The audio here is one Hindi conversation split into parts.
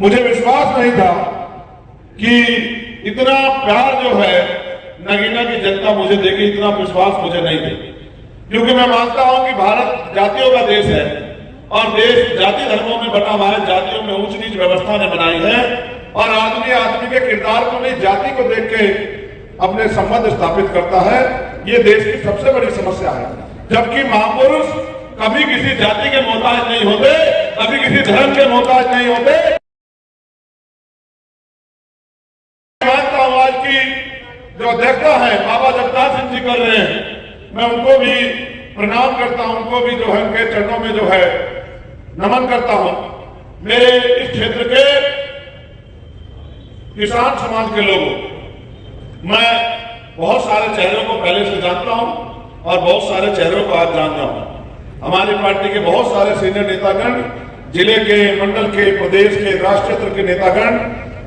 मुझे विश्वास नहीं था कि इतना प्यार जो है नगीना की जनता मुझे देगी, इतना विश्वास मुझे नहीं थे, क्योंकि मैं मानता हूं कि भारत जातियों का देश है और देश जाति धर्मों में बटा हुआ है, जातियों में ऊंच नीच व्यवस्था ने बनाई है और आदमी आदमी के किरदार को नहीं जाति को देख के अपने संबंध स्थापित करता है। ये देश की सबसे बड़ी समस्या है। जबकि महापुरुष कभी किसी जाति के मोहताज नहीं होते, कभी किसी धर्म के मोहताज नहीं होते। मानता हूं आज की जो अध्यक्षता है बाबा जगतार सिंह जी कर रहे हैं, मैं उनको भी प्रणाम करता हूं, उनको भी जो है उनके चरणों में जो है नमन करता हूं। मेरे इस क्षेत्र के किसान समाज के लोगों, मैं बहुत सारे चेहरों को पहले से जानता हूं और बहुत सारे चेहरों को आज जान रहा हूं। हमारी पार्टी के बहुत सारे सीनियर नेतागण, जिले के, मंडल के, प्रदेश के, राष्ट्रीय स्तर के नेतागण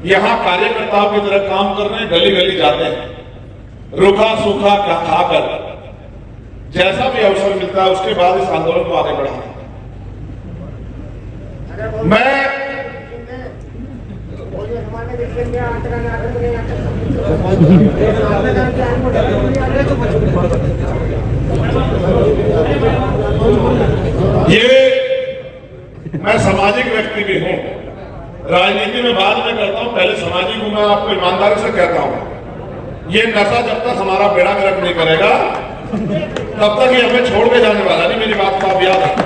यहां कार्यकर्ताओं की तरह काम कर रहे हैं, गली गली जाते हैं, रूखा सूखा खाकर जैसा भी अवसर मिलता है उसके बाद इस आंदोलन को आगे बढ़ाते हैं। मैं मैं सामाजिक व्यक्ति भी हूं, राजनीति में बाद में करता हूं, पहले सामाजिक हूं। मैं आपको ईमानदारी से कहता हूं, ये नशा जब तक हमारा बेड़ा गर्क नहीं करेगा तब तक ये हमें छोड़ के जाने वाला नहीं। मेरी बात को आप याद रखें,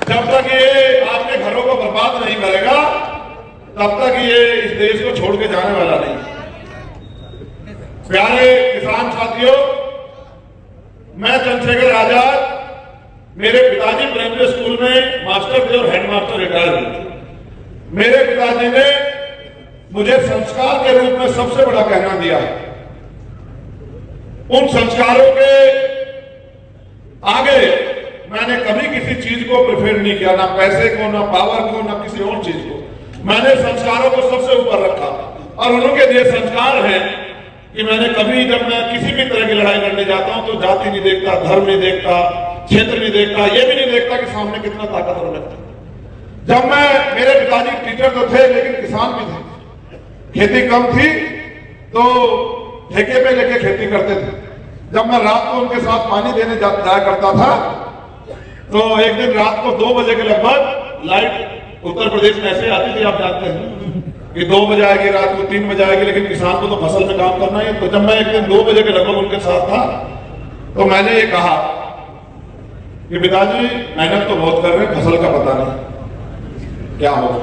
जब तक ये आपके घरों को बर्बाद नहीं करेगा तब तक ये इस देश को छोड़ के जाने वाला नहीं। प्यारे किसान साथियों, मैं चंद्रशेखर आजाद, मेरे पिताजी प्राइमरी स्कूल में मास्टर थे और हेडमास्टर रिटायर हुए। मेरे पिताजी ने मुझे संस्कार के रूप में सबसे बड़ा कहना दिया है। उन संस्कारों के आगे मैंने कभी किसी चीज को प्रेफर नहीं किया, ना पैसे को, ना पावर को, ना किसी और चीज को। मैंने संस्कारों को सबसे ऊपर रखा और उनके दिए संस्कार हैं कि मैंने कभी, जब मैं किसी भी तरह की लड़ाई लड़ने जाता हूं तो जाति नहीं देखता, धर्म नहीं देखता, क्षेत्र नहीं देखता, ये भी नहीं देखता कि सामने कितना ताकतवर व्यक्ति। जब मेरे पिताजी टीचर तो थे लेकिन किसान भी थे, खेती कम थी तो ठेके पे लेके खेती करते थे। जब मैं रात को उनके साथ पानी देने जाया करता था तो एक दिन रात को 2 बजे के लगभग लाइट उत्तर प्रदेश में ऐसे आती थी, आप जानते हैं कि 2 बजे आएगी, रात को 3 बजे आएगी, लेकिन किसान को तो फसल में काम करना है। तो जब मैं एक दिन 2 बजे के लगभग उनके साथ था तो मैंने ये कहा कि पिताजी मेहनत तो बहुत कर रहे हैं, फसल का पता नहीं क्या होगा।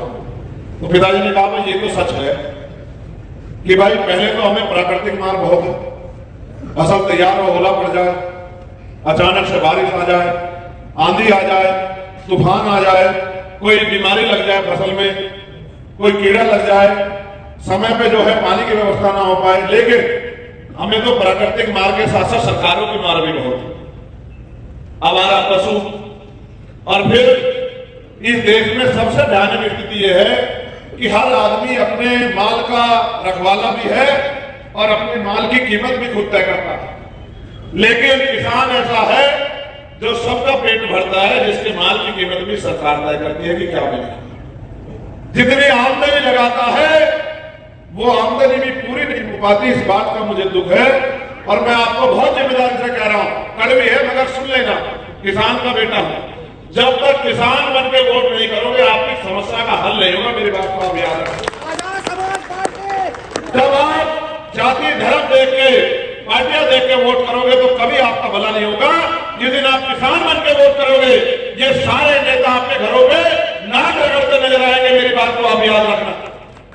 तो पिताजी ने कहा भाई ये तो सच है कि भाई पहले तो हमें प्राकृतिक मार बहुत है, फसल तैयार हो, ओला पड़ जाए, अचानक से बारिश आ जाए, आंधी आ जाए, तूफान आ जाए, कोई बीमारी लग जाए फसल में, कोई कीड़ा लग जाए, समय पे जो है पानी की व्यवस्था ना हो पाए। लेकिन हमें तो प्राकृतिक मार के साथ साथ सरकारों की मार भी बहुत है, आवारा पशु। और फिर इस देश में सबसे भयानक स्थिति यह है कि हर आदमी अपने माल का रखवाला भी है और अपने माल की कीमत भी खुद तय करता है। लेकिन किसान ऐसा है जो सबका पेट भरता है, जिसके माल की कीमत भी सरकार तय करती है कि क्या मिलेगा। जितनी आमदनी लगाता है वो आमदनी भी पूरी नहीं हो पाती, इस बात का मुझे दुख है। और मैं आपको बहुत जिम्मेदारी से कह रहा हूं, कड़वी है मगर सुन लेना, किसान का बेटा हूं। जब तक किसान बन के वोट नहीं करोगे आपकी समस्या का हल नहीं होगा। मेरी बात को आप याद रखें। जब आप जाति धर्म देख के, पार्टियां देख के वोट करोगे तो कभी आपका भला नहीं होगा। जिस दिन आप किसान बन के वोट करोगे ये सारे नेता आपके घरों में नाक रगड़ते नजर आएंगे। मेरी बात को आप याद रखना।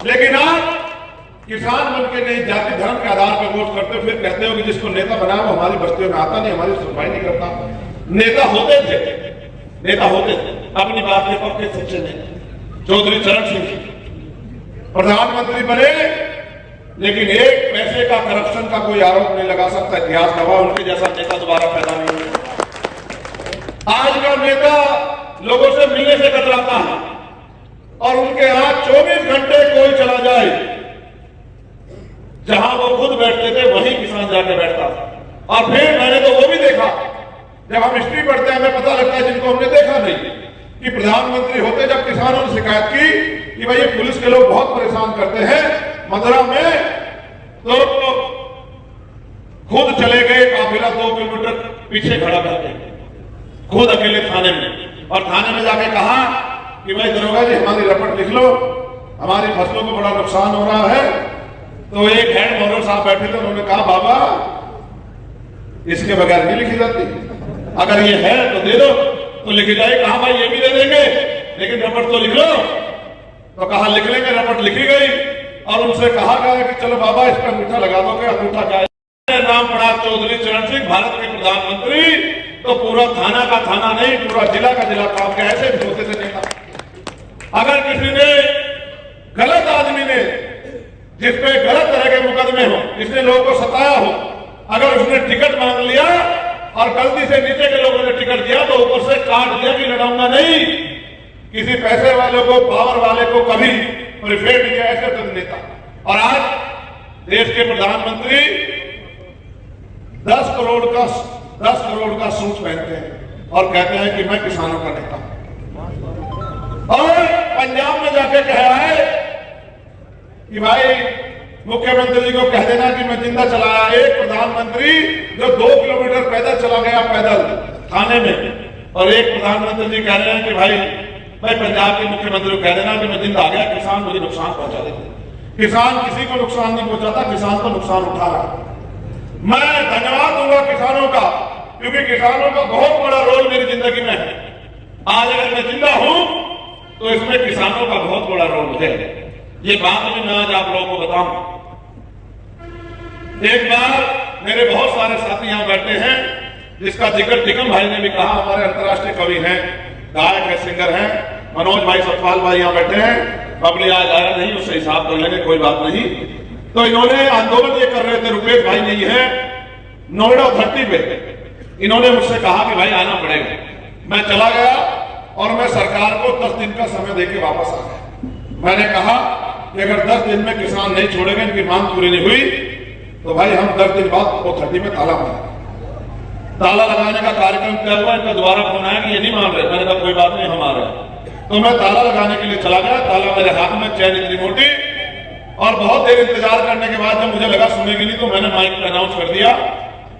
लेकिन आप किसान बन के नहीं, जाति धर्म के आधार पर वोट करते हो, फिर कहते हो कि जिसको नेता बनाया वो हमारी बस्तियों में आता नहीं, हमारी सुनवाई नहीं करता। नेता होते थे, नेता होते थे, अपनी बात के पक्के सच्चे नेता चौधरी चरण सिंह प्रधानमंत्री बने, लेकिन एक पैसे का करप्शन का कोई आरोप नहीं लगा सकता। इतिहास गवाह, उनके जैसा नेता दोबारा पैदा नहीं हुआ। आज का नेता लोगों से मिलने से कतराता है और उनके यहां 24 घंटे कोई चला जाए, जहां वो खुद बैठते थे वहीं किसान जाके बैठता था। और फिर मैंने तो वो भी देखा, जब हम हिस्ट्री पढ़ते हैं हमें पता लगता है, जिनको हमने देखा नहीं, कि प्रधानमंत्री होते जब किसानों ने शिकायत की कि भाई ये पुलिस के लोग बहुत परेशान करते हैं। मथुरा में तो खुद चले गए काफिला 2 किलोमीटर पीछे खड़ा करके, खुद अकेले थाने में, और थाने में जाके कहा कि भाई दरोगा जी हमारी रिपोर्ट लिख लो, हमारी फसलों को बड़ा नुकसान हो रहा है। तो एक हेड मॉडल साहब बैठे थे, उन्होंने कहा बाबा इसके बगैर नहीं लिखी जाती, अगर ये है तो दे दो। तो लिखी जाए, कहा भाई ये भी दे देंगे लेकिन रिपोर्ट तो लिख लो। तो कहा लिख लेंगे, रिपोर्ट लिखी गई और उनसे कहा गया कि चलो बाबा इस पर अंगूठा लगा दोगे। अंगूठा क्या है? नाम पड़ा चौधरी चरण सिंह, भारत के प्रधानमंत्री। तो पूरा थाना का थाना नहीं, पूरा जिला का जिला काम के ऐसे भी होते थे नेता। अगर किसी ने गलत आदमी ने जिसपे गलत तरह के मुकदमे हो, जिसने लोगों को सताया हो, अगर उसने टिकट मांग लिया और गलती से नीचे के लोगों ने टिकट दिया तो ऊपर से काट दिया कि लड़ाऊंगा नहीं, किसी पैसे वाले को, पावर वाले को कभी प्रिफेयर नहीं किया, ऐसे तो नेता। और आज देश के प्रधानमंत्री 10 करोड़ का सूट पहनते हैं और कहते हैं कि मैं किसानों का नेता हूं। और पंजाब में जाके कह रहा है कि भाई मुख्यमंत्री जी को कह देना कि मैं जिंदा चलाया। एक प्रधानमंत्री जो 2 किलोमीटर पैदल चला गया, पैदल थाने में, और एक प्रधानमंत्री जी कह रहे हैं कि भाई मैं पंजाब के मुख्यमंत्री को कह देना कि मैं जिंदा आ गया, किसान मुझे नुकसान पहुंचा देते। किसान किसी को नुकसान नहीं पहुंचाता, किसान को नुकसान उठा रहा। मैं धन्यवाद दूंगा किसानों का, क्योंकि किसानों का बहुत बड़ा रोल मेरी जिंदगी में है। आज अगर मैं जिंदा हूं तो इसमें किसानों का बहुत बड़ा रोल है। ये बात भी मैं आज आप लोगों को बताऊं। एक बार मेरे बहुत सारे साथी यहां बैठे हैं, जिसका जिक्र टिकम भाई ने भी कहा, हमारे अंतर्राष्ट्रीय कवि हैं, गायक है, सिंगर हैं, मनोज भाई सतपाल भाई यहां बैठे हैं। बबली आज आया नहीं, उससे हिसाब कर लेंगे, कोई बात नहीं। तो इन्होंने आंदोलन ये कर रहे थे, रुपेश भाई नहीं है, नोएडा धरती पे। इन्होंने मुझसे कहा कि भाई आना पड़ेगा। मैं चला गया और मैं सरकार को 10 दिन का समय देके वापस आ गया। मैंने कहा कि अगर 10 दिन में किसान नहीं छोड़ेंगे, इनकी मांग पूरी नहीं हुई, तो भाई हम 10 दिन बाद वो धरती में ताला मारेंगे। ताला लगाने का कार्यक्रम क्या हुआ, इनका दोबारा फोन आया कि ये नहीं मान रहे। मैंने कहा कोई बात नहीं, हम आ रहे। तो मैं ताला लगाने के लिए चला गया। ताला मेरे हाथ में, चैन इतनी मोटी, और बहुत देर इंतजार करने के बाद जब मुझे लगा सुनेगी नहीं, तो मैंने माइक पर अनाउंस कर दिया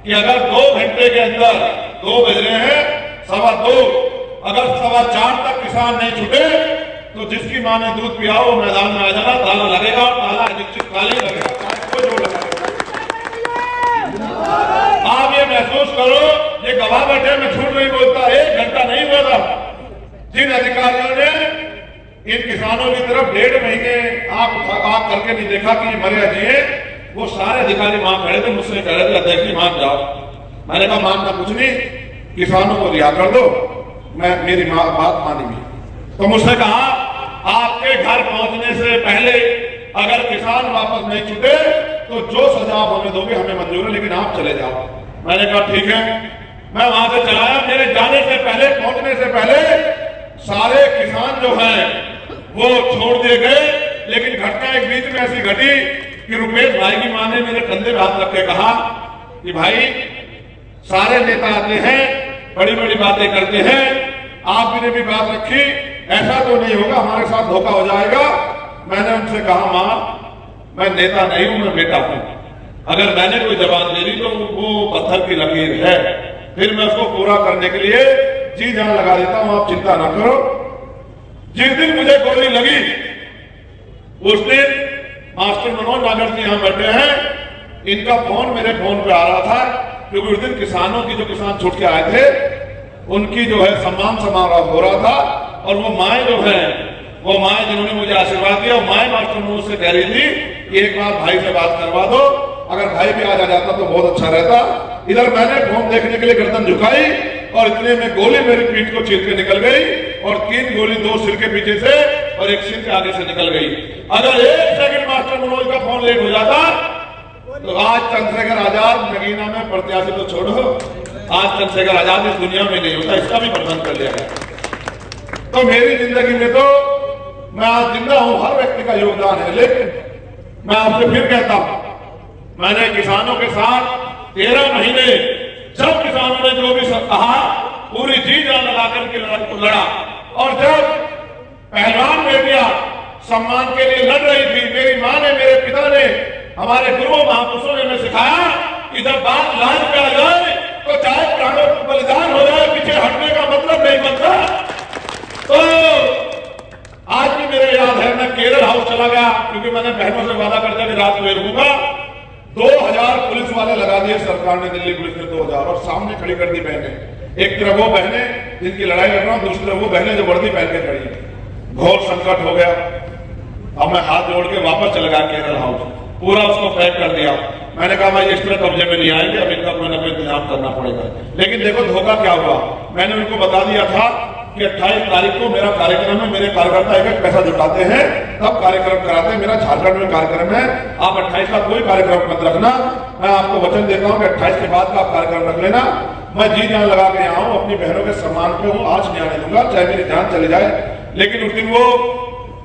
कि अगर 2 घंटे के अंदर, 2 बज रहे हैं, 2:15, अगर 4:15 तक किसान नहीं छूटे तो जिसकी मां ने दूध पिया वो मैदान में आ जाना। ताला लगेगा और ताला निश्चित काले लगेगा, कोई जोड़ लगा। आप ये महसूस करो, ये गवाह बैठे, मैं झूठ नहीं बोलता, 1 घंटा नहीं हुआ था। जिन अधिकारियों ने इन किसानों की तरफ 1.5 महीने आंख करके नहीं देखा कि ये मरे जिए, वो सारे अधिकारी वहां खड़े थे, मुझसे कह रहे थे अध्यक्ष जी मान जाओ। मैंने कहा मानना कुछ नहीं, किसानों को रिहा कर दो, मैं मेरी बात मानेंगी। तो मुझसे कहा आपके घर पहुंचने से पहले अगर किसान वापस नहीं छूटे तो जो सजा आप हमें दोगे हमें मंजूर है, लेकिन आप चले जाओ। मैंने कहा ठीक है। मैं वहां से चला आया। मेरे जाने से पहले, पहुंचने से पहले सारे किसान जो हैं वो छोड़ दिए गए। लेकिन घटना एक बीच में ऐसी घटी कि रुपेश भाई की मां ने मेरे कंधे पे हाथ रख के कहा कि भाई सारे नेता आते हैं, बड़ी बड़ी बातें करते हैं, आपने भी बात रखी, ऐसा तो नहीं होगा, हमारे साथ धोखा हो जाएगा। मैंने उनसे कहा मां मैं नेता नहीं हूं, मैं बेटा हूं। अगर मैंने कोई जवाब दे दी तो वो पत्थर की लकीर है, फिर मैं उसको पूरा करने के लिए जी जान लगा देता हूं, आप चिंता ना करो। जिस दिन मुझे गोली लगी उस दिन मास्टर मनोज नागर जी यहां बैठे हैं, इनका फोन मेरे फोन पे आ रहा था, क्योंकि उस दिन किसानों की, जो किसान छूट के आए थे, उनकी जो है सम्मान समारोह हो रहा था। और वो माए जो है, वो माए जिन्होंने मुझे आशीर्वाद दिया, वो माए मास्टर मनोज से कह रही थी कि एक बार भाई से बात करवा दो, अगर भाई भी आज आ जाता तो बहुत अच्छा रहता। इधर मैंने फोन देखने के लिए गर्दन झुकाई और इतने में गोली मेरी पीठ को चीर के निकल गई, और 3 गोली 2 सिर के पीछे से और 1 सिर के आगे से निकल गई। अगर 1 सेकंड मास्टर मनोज का फोन लेट हो जाता तो आज चंद्रशेखर आजाद नगीना में प्रत्याशी तो छोड़ो, आज चंद्रशेखर आजाद इस दुनिया में नहीं होता, इसका भी प्रबंध कर लिया गया। तो मेरी जिंदगी में तो मैं आज जिंदा हूं, हर व्यक्ति का योगदान है। लेकिन मैं आपसे फिर कहता हूं, मैंने किसानों के साथ 13 महीने, जब किसानों ने जो भी कहा पूरी जी जान लगाकर के लड़ाई को लड़ा, और जब पहलवान बेटियां सम्मान के लिए लड़ रही थी। मेरी माँ ने, मेरे पिता ने, हमारे गुरुओं महापुरुषों ने हमें सिखाया कि जब बात लान पे आ जाए तो चाहे प्राणों का बलिदान हो जाए, पीछे हटने का मतलब नहीं बनता। तो आज भी मेरे याद है, मैं केरल हाउस चला गया क्योंकि मैंने बहनों से वादा कर दिया कि रात में रुकूंगा। 2000 पुलिस वाले लगा दिए सरकार ने, दिल्ली पुलिस ने 2000, और सामने खड़ी कर दी बहनें। एक तरफ वो बहनें जिनकी लड़ाई लड़ रहा हूं, दूसरी तरफ वो बहनें जो वर्दी पहन के खड़ी है। घोर संकट हो गया। अब मैं हाथ जोड़ के वापस चला गया केरल हाउस, पूरा उसको पैक कर दिया। मैंने कहा भाई इस तरह कब्जे में नहीं आएंगे, अब इनका कोई ना कोई इंतजाम करना पड़ेगा। लेकिन देखो धोखा क्या हुआ, मैंने उनको बता दिया था कि 28 तारीख को मेरा कार्यक्रम है, मेरे कार्यकर्ता एक पैसा जुटाते हैं तब कार्यक्रम कराते हैं, मेरा झारखंड में कार्यक्रम है, आप 28 का कोई कार्यक्रम मत रखना। मैं आपको वचन देता हूं कि 28 के बाद का आप कार्यक्रम रख लेना। मैं जी जान लगा के यहाँ हूं, अपनी बहनों के सम्मान पे हूं, आज नहीं आने दूंगा चाहे मेरी जान चली जाए। लेकिन उस दिन वो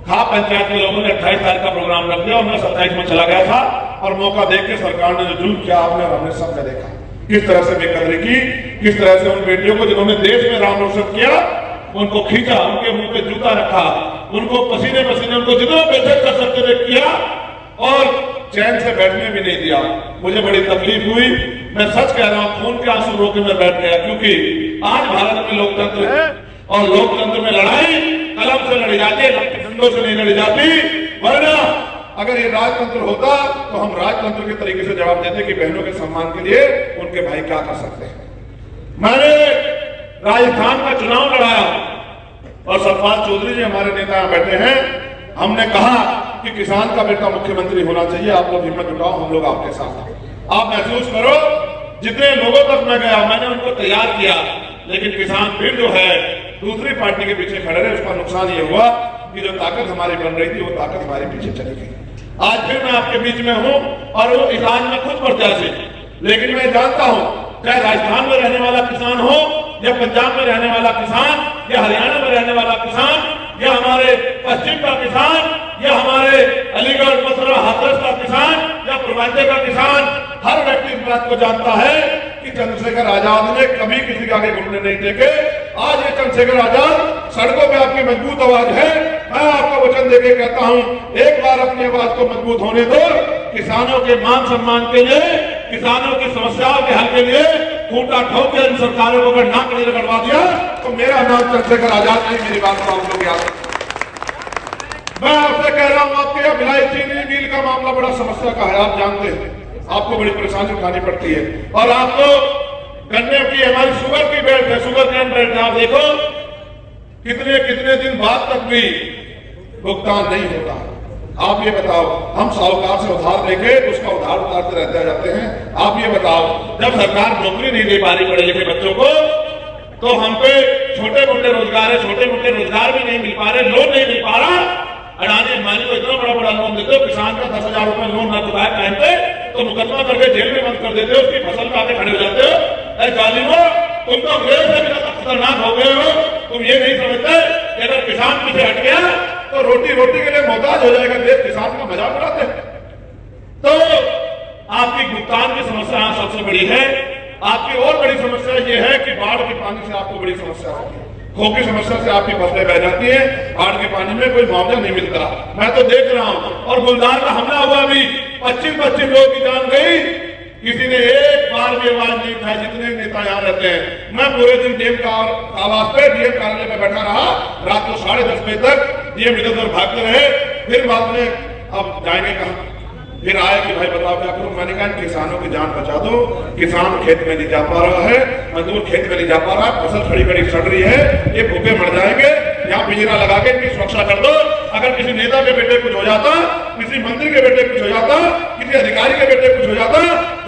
खाप पंचायत के लोगों ने 28 तारीख का प्रोग्राम रख दिया और मैं 27 में चला गया था। और मौका देख के सरकार ने जो जुल्म किया आपने और हमने सबने देखा, किस तरह से बेकदरी की, किस तरह से उन बेटियों को जिन्होंने देश में राम रोशन किया उनको खींचा, उनके मुंह पे जूता रखा, उनको पसीने पसीने उनको जितना बेइज्जत कर सकते थे किया और चैन से बैठने भी नहीं दिया। मुझे बड़ी तकलीफ हुई, मैं सच कह रहा हूं, खून के आंसू रोके मैं बैठ गया। क्योंकि आज भारत में लोकतंत्र है और लोकतंत्र में लड़ाई कलम से लड़ी जाती है, डंडों से नहीं लड़ी जाती। वरना अगर ये राजतंत्र होता तो हम राजतंत्र के तरीके से जवाब देते कि बहनों के सम्मान के लिए उनके भाई क्या कर सकते हैं। मैंने राजस्थान का चुनाव लड़ाया और सरफराज चौधरी जी हमारे नेता बैठे हैं, हमने कहा कि किसान का बेटा मुख्यमंत्री होना चाहिए, आप लोग हिम्मत जुटाओ, हम लोग आपके साथ हैं। आप महसूस करो, जितने लोगों तक मैं गया मैंने उनको तैयार किया, लेकिन किसान फिर जो है दूसरी पार्टी के पीछे खड़े रहे। उसका नुकसान ये हुआ कि जो ताकत हमारी बन रही थी वो ताकत हमारे पीछे चली गई। आज फिर मैं आपके बीच में हूं और वो ईरान में खुद प्रत्याशी, लेकिन मैं जानता हूं चाहे राजस्थान में रहने वाला किसान हो या पंजाब में रहने वाला किसान या हरियाणा में रहने वाला किसान या हमारे पश्चिम का किसान या हमारे अलीगढ़ मथुरा हाथरस का किसान या पूर्वांचल का किसान, हर व्यक्ति इस बात को जानता है कि चंद्रशेखर आजाद ने कभी किसी के आगे घुटने नहीं टेके। आज ये चंद्रशेखर आजाद सड़कों पे आपकी मजबूत आवाज है। मैं आपको वचन देके कहता हूं, एक बार अपनी आवाज को मजबूत होने दो। किसानों के मान सम्मान के लिए, किसानों की समस्याओं के हल के लिए खूंटा ठोक के इन सरकारों को अगर नाक नहीं रगड़वा दिया तो मेरा नाम चंद्रशेखर आजाद नहीं। मेरी बात को आप लोग याद रखें। मैं आपसे कह रहा हूं, आपके यहाँ भिलाई चीनी मिल का मामला बड़ा समस्या का है, आप जानते हैं, आपको बड़ी परेशानी उठानी पड़ती है। और आपको गन्ने की हमारी शुगर की बेल्ट है, शुगर कैन बेल्ट है, आप देखो कितने कितने दिन बाद तक भी भुगतान नहीं होता। आप ये बताओ, हम साहूकार से उधार लेके उसका उधार उतारते रहते जाते हैं। आप ये बताओ, जब सरकार नौकरी नहीं दे पा रही पढ़े लिखे बच्चों को, तो हम पे छोटे मोटे रोजगार है, छोटे मोटे रोजगार भी नहीं मिल पा रहे, लोन नहीं मिल पा रहा। अडानी अंबानी को इतना बड़ा बड़ा लोन देते हो, किसान का 10,000 रुपए लोन ना चुकाए टाइम पे तो मुकदमा करके जेल में बंद कर देते हो, उसकी फसल में आके खड़े हो जाते हो। जालिमो, तुम तो अंग्रेज से भी ज्यादा खतरनाक हो गए हो। तुम ये नहीं समझते कि अगर किसान पीछे हट गया तो रोटी रोटी के लिए मोहताज हो जाएगा देश। किसान का मजाक उड़ाते हैं। तो आपकी भुगतान की समस्या सबसे बड़ी है। आपकी और बड़ी समस्या ये है कि बाढ़ के पानी से आपको बड़ी समस्या होती है, खो की समस्या से आपकी फसलें बह जाती है, बाढ़ के पानी में कोई मुआवजा नहीं मिलता। मैं तो देख रहा हूं, और बुलदार का हमला हुआ भी 25 लोगों की जान गई, किसी ने एक बार भी आवाज नहीं उठाई। जितने नेता यहाँ रहते हैं, मैं पूरे दिन डीएम का आवाज पे डीएम कार्यालय में बैठा रहा, रात को 10:30 बजे तक डीएम इधर उधर भागते रहे। फिर बाद में अब जाएंगे कहा, फिर आए कि भाई बताओ क्या करूं। मैंने कहा किसानों की जान बचा दो, किसान खेत में नहीं जा पा रहा है, मजदूर खेत में नहीं जा पा रहा, फसल खड़ी खड़ी सड़ रही है, ये भूखे मर जाएंगे, यहाँ पिंजरा लगा के इनकी सुरक्षा कर दो। अगर किसी नेता के बेटे कुछ हो जाता, किसी मंत्री के बेटे कुछ हो जाता, किसी अधिकारी के बेटे कुछ हो जाता,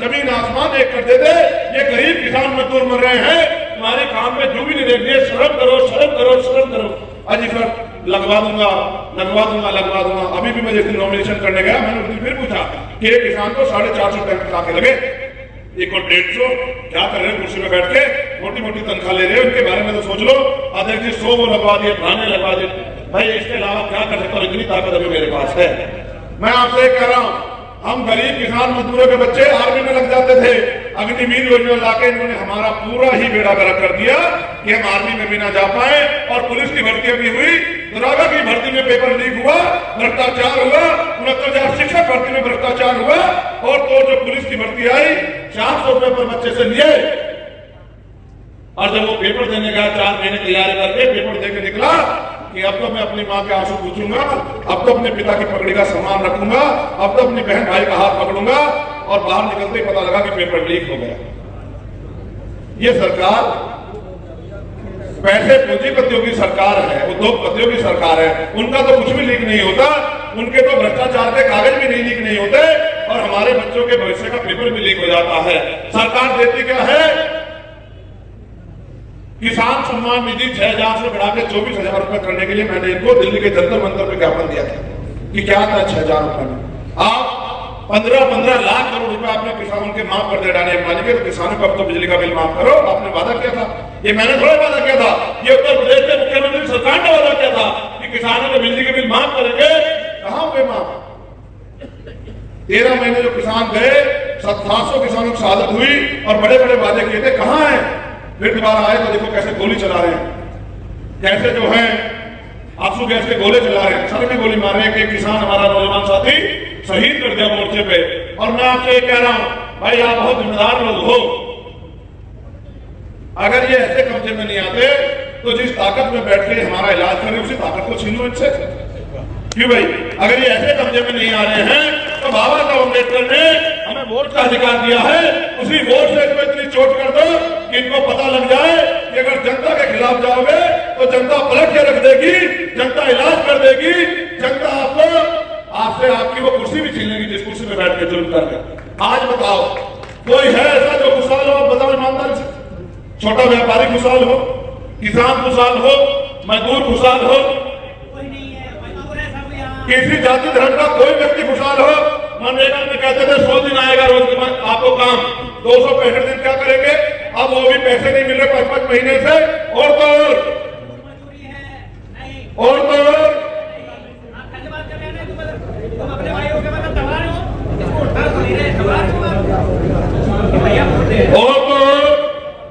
जमीन आसमान एक कर देते। ये गरीब किसान मजदूर मर रहे हैं, तुम्हारे काम में जो भी नहीं देख दिए, शर्म करो शर्म करो शर्म करो। अजी सर लगवा दूंगा लगवा दूंगा लगवा दूंगा। अभी भी मैं जिस दिन नॉमिनेशन करने गया, मैंने उस दिन फिर पूछा कि एक किसान को 450 टन ला के लगे, एक और 150, क्या कर रहे हैं कुर्सी में बैठ के, मोटी मोटी तनख्वाह ले रहे हैं, उनके बारे में तो सोच लो। अध्यक्ष जी 100 वो लगवा दिए, पुराने लगवा दिए। भाई इसके अलावा क्या कर सकता हूं, इतनी ताकत अभी मेरे पास है। मैं आपसे कह रहा हूं, हम गरीब किसान मजदूरों के बच्चे आर्मी में लग जाते थे, अग्निवीर योजना लाके इन्होंने हमारा पूरा ही बेड़ा गर्क कर दिया कि हम आर्मी में भी ना जा पाए। और पुलिस की भर्ती भी हुई दरोगा की भर्ती में पेपर लीक हुआ, भ्रष्टाचार हुआ, 69,000 शिक्षक भर्ती में भ्रष्टाचार हुआ, और तो जो पुलिस की भर्ती आई 400 रुपए पर बच्चे से लिए, और जब वो पेपर देने गया 4 महीने तैयारी करके पेपर देकर निकला कि अब तो मैं अपनी माँ के आंसू पूछूंगा, अब तो अपने पिता की पगड़ी का सम्मान रखूंगा, अब तो अपनी बहन भाई का हाथ पकड़ूंगा, और बाहर निकलते ही पता लगा कि पेपर लीक हो गया। ये सरकार पैसे पूंजीपतियों की सरकार है, उद्योगपतियों की सरकार है। उनका तो कुछ भी लीक नहीं होता, उनके तो भ्रष्टाचार के कागज भी नहीं लीक नहीं होते, और हमारे बच्चों के भविष्य का पेपर भी लीक हो जाता है। सरकार देती क्या है? किसान सम्मान निधि 6,000 से बढ़ा के 24,000 रुपए करने के लिए मैंने इनको दिल्ली के जंतर मंतर पे ज्ञापन दिया था कि क्या था 6,000 रुपए में। आप 15-15 लाख करोड़ रुपए आपने किसानों के माफ कर दे डाले अंबानी के, तो किसानों को अब तो बिजली का बिल माफ करो। आपने वादा किया था, ये मैंने थोड़ा वादा किया था, ये उत्तर प्रदेश के मुख्यमंत्री सरकार ने वादा किया था कि किसानों के बिजली के बिल माफ करेंगे। कहां हुए माफ? 13 महीने जो किसान गए, 700 किसानों की शहादत हुई, और बड़े बड़े वादे किए थे, कहां है? फिर दोबारा आए तो देखो कैसे गोली चला रहे हैं, कैसे जो है आंसू गैस के गोले चला रहे हैं, सर में गोली मार रहे हैं। कि किसान हमारा नौजवान साथी शहीद कर दिया मोर्चे पे। और मैं आपसे ये कह रहा हूं, भाई आप बहुत जिम्मेदार लोग हो, अगर ये ऐसे कब्जे में नहीं आते तो जिस ताकत में बैठ के हमारा इलाज करें उसी ताकत को छीनो इनसे। क्यों भाई? अगर ये ऐसे कब्जे में नहीं आ रहे हैं तो बाबा साहब अम्बेडकर ने हमें वोट का अधिकार दिया है, उसी वोट से इनको इतनी चोट कर दो कि इनको पता लग जाए कि अगर जनता के खिलाफ जाओगे तो जनता पलट के रख देगी, जनता इलाज कर देगी, जनता आपसे आपकी वो कुर्सी भी छीन लेगी जिस कुर्सी में बैठ के जुल्म कर रहे। आज बताओ, कोई है ऐसा जो खुशहाल हो? आप बताओ ईमानदारी से। छोटा व्यापारी खुशहाल हो, किसान खुशहाल हो, मजदूर खुशहाल हो, किसी जाति धर्म का कोई व्यक्ति खुशहाल हो? मनरेगा में कहते थे 100 दिन आएगा रोज आपको काम, 265 दिन क्या करेंगे? अब वो भी पैसे नहीं मिल रहे 5-5 महीने से। और तो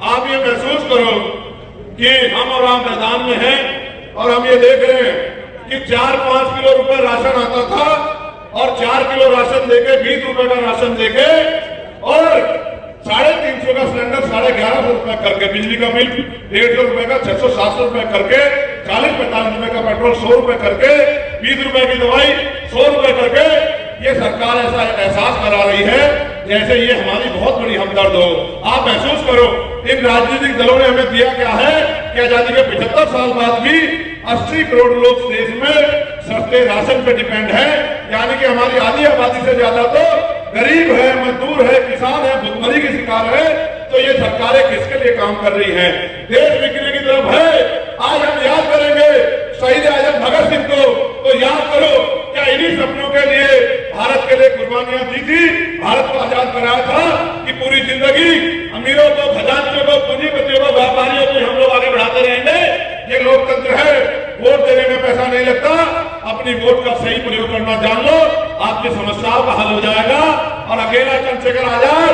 आप ये महसूस करो कि हम और आप मैदान में हैं, और हम ये देख रहे हैं कि 4-5 किलो रुपए राशन आता था, और 4 किलो राशन देके 20 रुपए का राशन देके, और 350 का सिलेंडर 1150 रुपए करके, बिजली का बिल 150 रुपए का 600-700 रुपए करके, 40-45 रुपए का पेट्रोल 100 रुपए करके, 20 रुपए की दवाई 100 रुपए करके, ये सरकार ऐसा एहसास करा रही है जैसे ये हमारी बहुत बड़ी हमदर्द हो। आप महसूस करो, इन राजनीतिक दलों ने हमें दिया क्या है कि आजादी के 75 साल बाद भी 80 करोड़ लोग देश में सस्ते राशन पे डिपेंड है, यानी कि हमारी आधी आबादी से ज्यादा तो गरीब है, मजदूर है, किसान है, भुखमरी की शिकार है। तो ये सरकारें किसके लिए काम कर रही हैं? देश बिकने की तरफ है। आज हम याद करेंगे शहीद आजम भगत सिंह को, तो याद करो क्या इन्हीं सपनों के लिए भारत के लिए कुर्बानियां दी थी, भारत को आजाद कराया था कि पूरी जिंदगी अमीरों को, खजांचियों को, पूंजीपतियों को, व्यापारियों को हम लोग आगे बढ़ाते रहेंगे? ये लोकतंत्र है, वोट देने में पैसा नहीं लगता। अपनी वोट का सही प्रयोग करना जान लो, आपकी समस्याओं का हल हो जाएगा। और अकेला चंद्रशेखर आजाद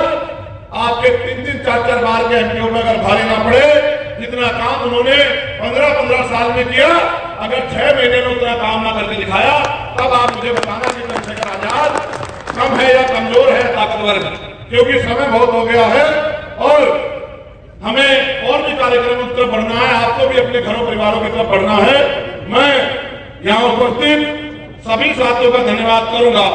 आपके 3-3, 4-4 बार के एमपीओ में अगर भारी ना पड़े, जितना काम उन्होंने 15-15 साल में किया, अगर 6 महीने में उतना काम ना करके दिखाया, तब आप मुझे बताना कि चंद्रशेखर आजाद कम है या कमजोर है, ताकतवर है। क्योंकि समय बहुत हो गया है और हमें और भी कार्यक्रमों की तरफ बढ़ना है, आपको भी अपने घरों परिवारों की तरफ बढ़ना है। मैं यहाँ उपस्थित सभी साथियों का धन्यवाद करूंगा।